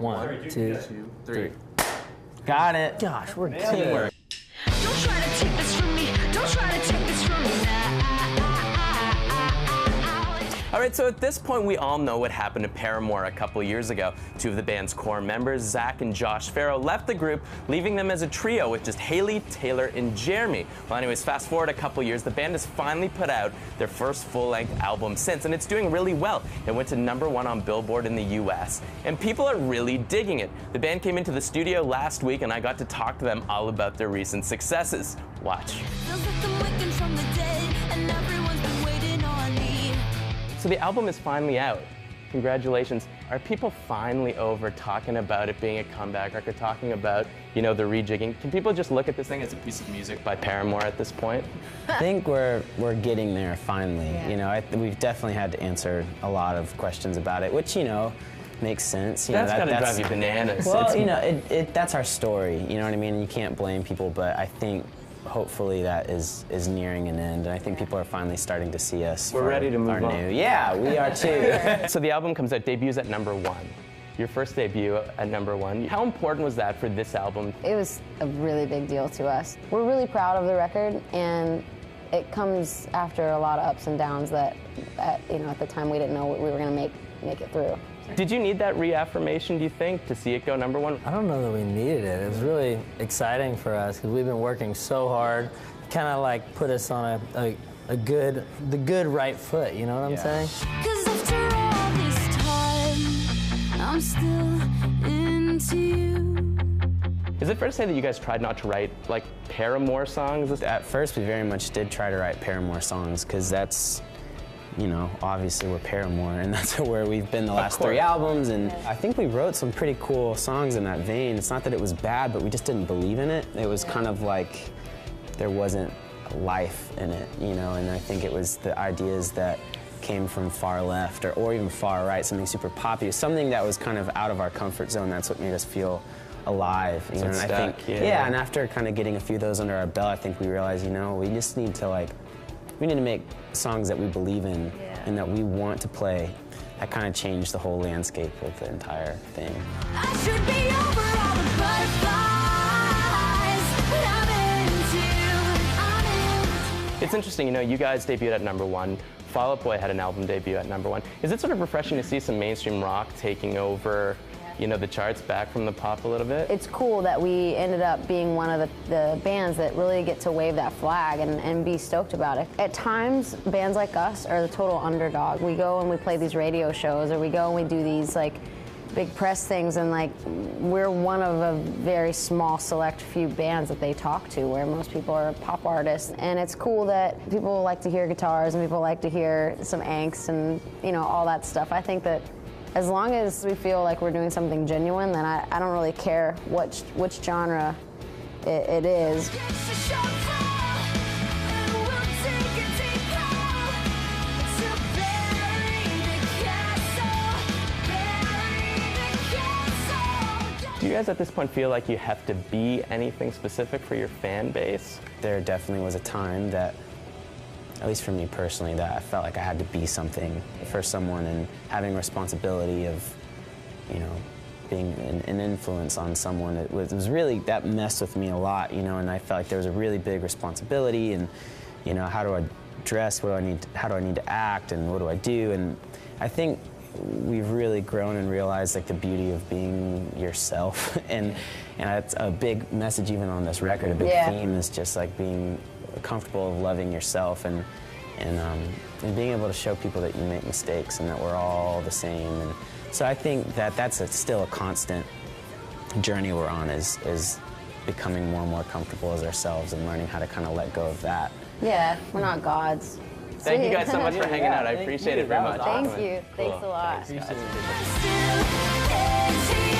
One, two, three. Got it. Gosh, we're teamwork. Don't try to take this from me. Don't try to take this from me now. All right, so at this point, we all know what happened to Paramore a couple years ago. Two of the band's core members, Zach and Josh Farrow, left the group, leaving them as a trio with just Хэйли, Taylor, and Jeremi. Well, anyways, fast forward a couple years, the band has finally put out their first full-length album since, and it's doing really well. It went to #1 on Billboard in the US, and people are really digging it. The band came into the studio last week, and I got to talk to them all about their recent successes. Watch. Feels like the waking from the dead, and everyone's been waiting on me. So the album is finally out. Congratulations. Are people finally over talking about it being a comeback record, talking about, you know, the rejigging? Can people just look at this thing as a piece of music by Paramore at this point? I think we're getting there finally. Yeah. You know, we've definitely had to answer a lot of questions about it, which, you know, makes sense. You That's know, gotta drive you bananas. Well, you know, that's our story. You know what I mean? You can't blame people, but I think hopefully that is nearing an end, and I think people are finally starting to see us. We're ready to move on. New. Yeah, we are too. So the album comes out, debuts at #1. Your first debut at #1. How important was that for this album? It was a really big deal to us. We're really proud of the record, and it comes after a lot of ups and downs that, you know, at the time we didn't know we were going to make it through. Did you need that reaffirmation, do you think, to see it go #1? I don't know that we needed it. It was really exciting for us because we've been working so hard. Kind of like put us on the good right foot, you know what I'm saying? 'Cause after all this time, I'm still into you. Is it fair to say that you guys tried not to write, like, Paramore songs? At first, we very much did try to write Paramore songs, because that's, you know, obviously we're Paramore, and that's where we've been the last 3 albums, and I think we wrote some pretty cool songs in that vein. It's not that it was bad, but we just didn't believe in it. It was kind of like there wasn't life in it, you know, and I think it was the ideas that came from far left or even far right, something super poppy, something that was kind of out of our comfort zone. That's what made us feel alive, you know, and I think, yeah, and after kind of getting a few of those under our belt, I think we realized, you know, we just need to we need to make songs that we believe in and that we want to play. That kind of changed the whole landscape of the entire thing. I should be over all the butterflies, but I'm into. It's interesting, you know, you guys debuted at #1. Fall Out Boy had an album debut at #1. Is it sort of refreshing to see some mainstream rock taking over, you know, the charts back from the pop a little bit? It's cool that we ended up being one of the bands that really get to wave that flag and be stoked about it. At times, bands like us are the total underdog. We go and we play these radio shows, or we go and we do these like big press things, and like we're one of a very small select few bands that they talk to, where most people are pop artists. And it's cool that people like to hear guitars and people like to hear some angst and, you know, all that stuff. I think that as long as we feel like we're doing something genuine, then I don't really care which genre it is. Do you guys at this point feel like you have to be anything specific for your fan base? There definitely was a time that, at least for me personally, that I felt like I had to be something for someone, and having responsibility of, you know, being an influence on someone. It was really, that messed with me a lot, you know, and I felt like there was a really big responsibility, and, you know, how do I dress, how do I need to act, and what do I do? And I think we've really grown and realized like the beauty of being yourself, and it's a big message even on this record. A big theme is just like being comfortable of loving yourself, and being able to show people that you make mistakes and that we're all the same. And so I think that that's still a constant journey we're on, is becoming more and more comfortable as ourselves and learning how to kind of let go of that. Yeah, we're not gods. Thank you guys so much for hanging out. I appreciate it very much. Thank you. Thanks a lot. Thanks, guys. Still into